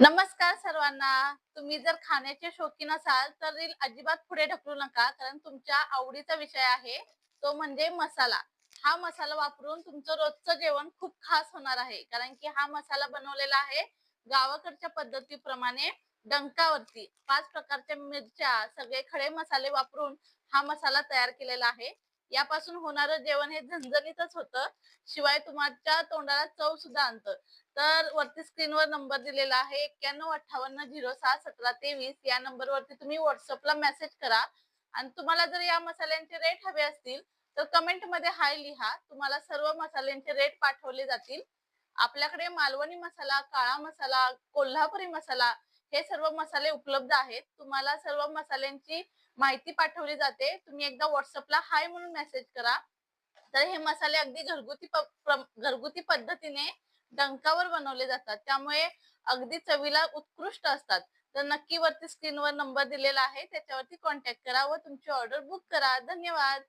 नमस्कार सर्वांना. तुम्ही जर खाण्याचे शौकीन असाल तर रील अजिबात पुढे ढकलू नका, कारण तुमच्या आवडीचा विषय आहे तो म्हणजे मसाला. हा मसाला वापरून तुमचं रोजचं जेवण खूप खास होणार आहे, कारण की हा मसाला बनवलेला आहे गावाकडच्या पद्धतीप्रमाणे डंकावरती. 5 प्रकारच्या मिरच्या, सगळे खडे मसाले वापरून हा मसाला तयार केलेला आहे. यापासून होणारं जेवण हे झणझणीतच होतं, शिवाय तुमच्या तोंडाला चव सुद्धा आणतं. तर वरती स्क्रीनवर नंबर दिलेला आहे 9158061723. या नंबरवरती तुम्ही व्हॉट्सअपला मेसेज करा आणि तुम्हाला जर या मसाल्यांचे रेट हवे असतील तर कमेंटमध्ये हाय लिहा. तुम्हाला सर्व मसाल्यांचे रेट पाठवले जातील. आपल्याकडे मालवणी मसाला, काळा मसाला, कोल्हापुरी मसाला हे सर्व मसाले उपलब्ध आहेत. तुम्हाला सर्व मसाल्यांची माहिती पाठवली जाते. तुम्ही एकदा व्हॉट्सअपला हाय म्हणून मेसेज करा. तर हे मसाले अगदी घरगुती पद्धतीने डंकावर बनवले जातात, त्यामुळे अगदी चवीला उत्कृष्ट असतात. तर नक्की वरती स्क्रीनवर नंबर दिलेला आहे, त्याच्यावरती कॉन्टॅक्ट करा व तुमची ऑर्डर बुक करा. धन्यवाद.